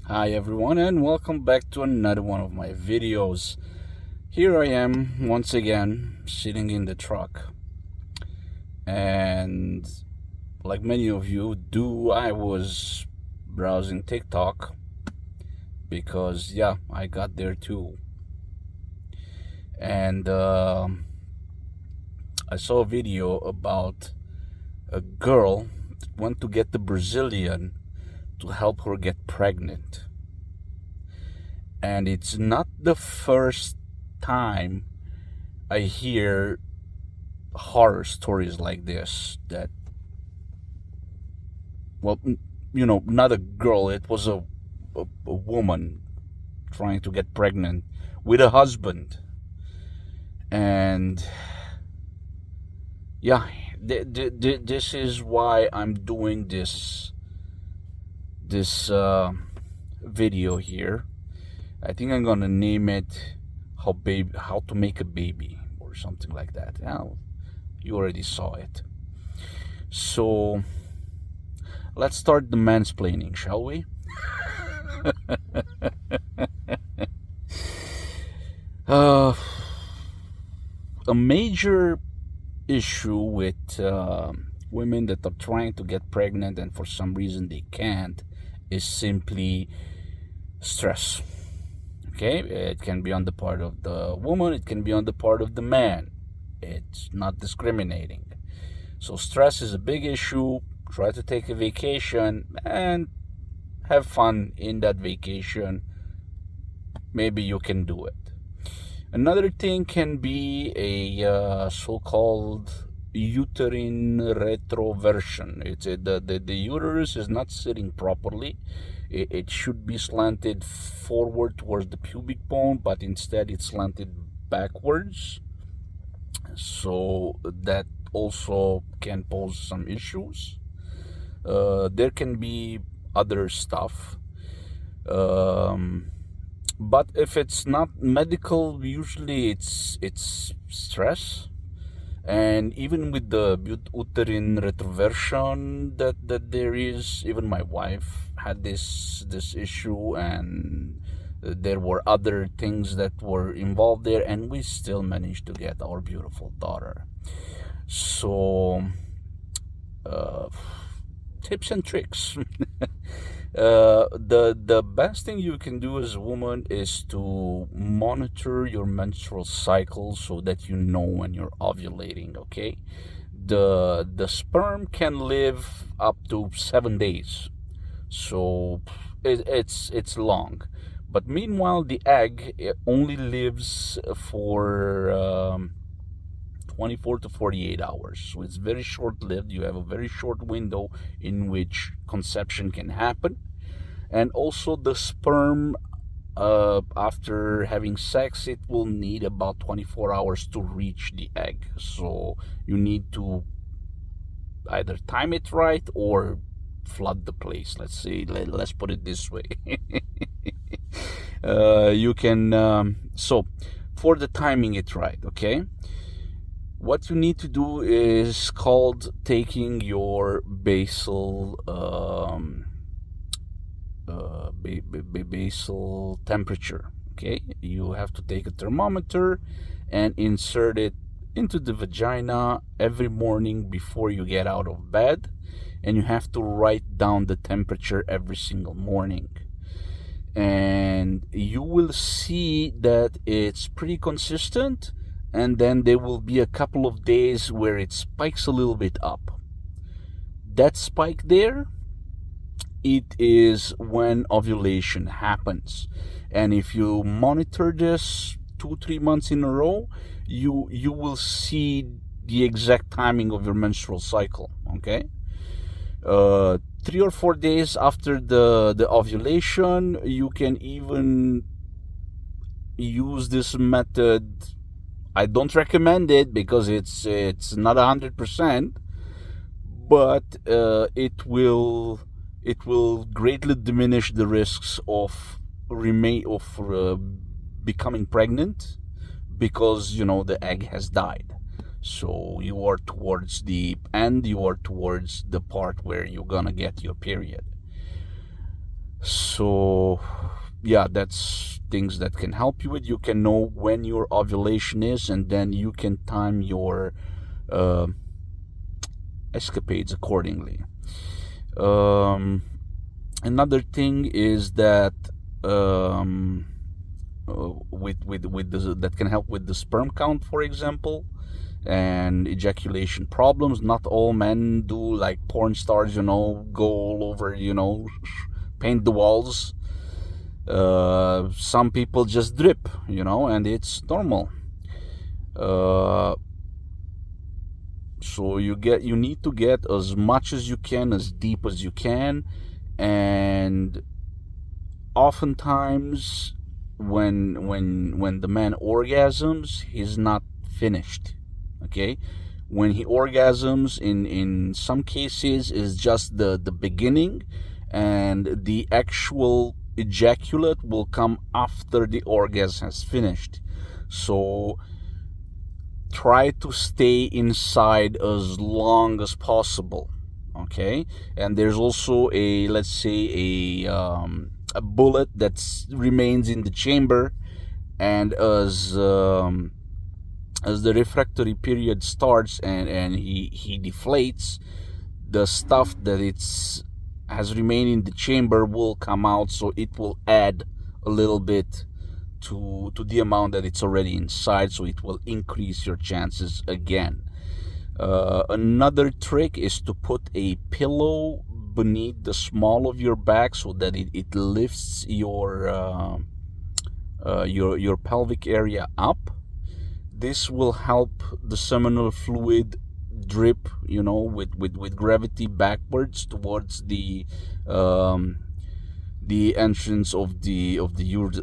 Hi everyone, and welcome back to another one of my videos. Here I am once again sitting in the truck, and like many of you do, I was browsing TikTok because I got there too. And I saw a video about a girl that went to get the Brazilian to help her get pregnant. And it's not the first time I hear horror stories like this. That, well, not a girl, it was a woman trying to get pregnant with a husband. And this is why I'm doing this video here. I think I'm gonna name it how to make a baby or something like that. Now, you already saw it. So let's start the mansplaining, shall we? A major issue with women that are trying to get pregnant and for some reason they can't is simply stress. Okay, it can be on the part of the woman, it can be on the part of the man. It's not discriminating. So stress is a big issue. Try to take a vacation and have fun in that vacation. Maybe you can do it. Another thing can be a so-called uterine retroversion. The uterus is not sitting properly. It should be slanted forward towards the pubic bone, but instead it's slanted backwards. So that also can pose some issues. There can be other stuff. But if it's not medical, usually it's stress. And even with the uterine retroversion that there is, even my wife had this issue, and there were other things that were involved there, and we still managed to get our beautiful daughter. So tips and tricks. The best thing you can do as a woman is to monitor your menstrual cycle so that you know when you're ovulating. Okay, the sperm can live up to 7 days, so it's long. But meanwhile, the egg, it only lives for 24 to 48 hours. So it's very short lived. You have a very short window in which conception can happen. And also, the sperm, after having sex, it will need about 24 hours to reach the egg. So you need to either time it right or flood the place. Let's put it this way. You can, so for the timing it right, okay? What you need to do is called taking your basal basal temperature. Okay, you have to take a thermometer and insert it into the vagina every morning before you get out of bed, and you have to write down the temperature every single morning, and you will see that it's pretty consistent. And then there will be a couple of days where it spikes a little bit up. That spike there, it is when ovulation happens. And if you monitor this 2-3 months in a row, you will see the exact timing of your menstrual cycle. Okay, 3 or 4 days after the ovulation, you can even use this method. I don't recommend it because it's not 100%, but it will greatly diminish the risks of becoming pregnant, because the egg has died. So you are towards the end. You are towards the part where you're gonna get your period. So yeah, that's things that can help you with. You can know when your ovulation is, and then you can time your uh, escapades accordingly. um, Another thing is that um, with that can help with the sperm count, for example, and ejaculation problems. Not all men do like porn stars, go all over, paint the walls. Some people just drip, and it's normal. uh, so you need to get as much as you can, as deep as you can. And oftentimes when the man orgasms, he's not finished. Okay, when he orgasms, in some cases, is just the beginning, and the actual ejaculate will come after the orgasm has finished. So try to stay inside as long as possible. Okay, and there's also a, let's say, a bullet that remains in the chamber, and as the refractory period starts, and he deflates, the stuff that it's has remained in the chamber will come out, so it will add a little bit to the amount that it's already inside, so it will increase your chances again. Another trick is to put a pillow beneath the small of your back, so that it lifts your pelvic area up. This will help the seminal fluid drip, with gravity backwards towards the entrance of the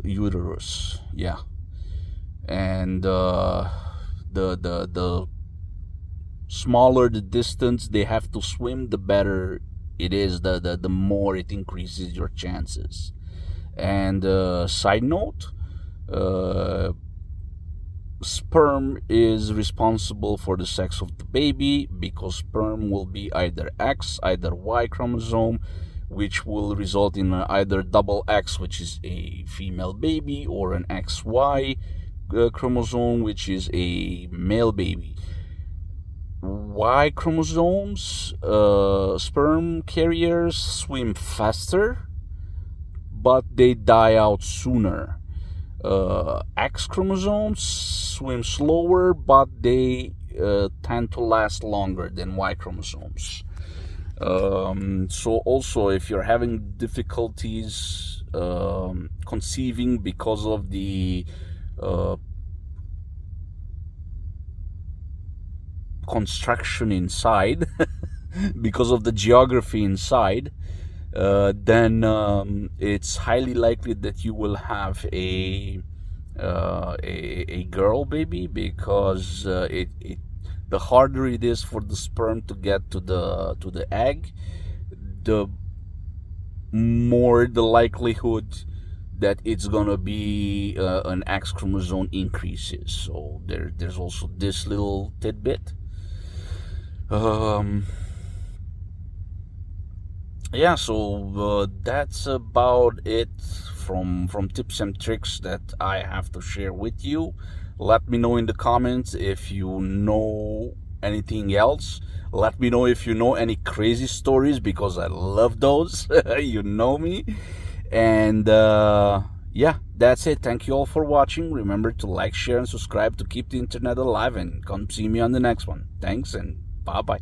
uterus. Yeah, and the smaller the distance they have to swim, the better it is. The more it increases your chances. And side note, sperm is responsible for the sex of the baby, because sperm will be either X, either Y chromosome, which will result in either double X, which is a female baby, or an XY chromosome, which is a male baby. Y chromosomes, sperm carriers swim faster, but they die out sooner. X chromosomes swim slower, but they tend to last longer than Y chromosomes. So also, if you're having difficulties conceiving because of the construction inside, because of the geography inside, then it's highly likely that you will have a girl baby, because the harder it is for the sperm to get to the egg, the more the likelihood that it's gonna be an X chromosome increases. So there's also this little tidbit. Yeah, so that's about it from tips and tricks that I have to share with you. Let me know in the comments if you know anything else. Let me know if you know any crazy stories, because I love those. You know me. And yeah, that's it. Thank you all for watching. Remember to like, share, and subscribe to keep the internet alive, and come see me on the next one. Thanks, and bye bye.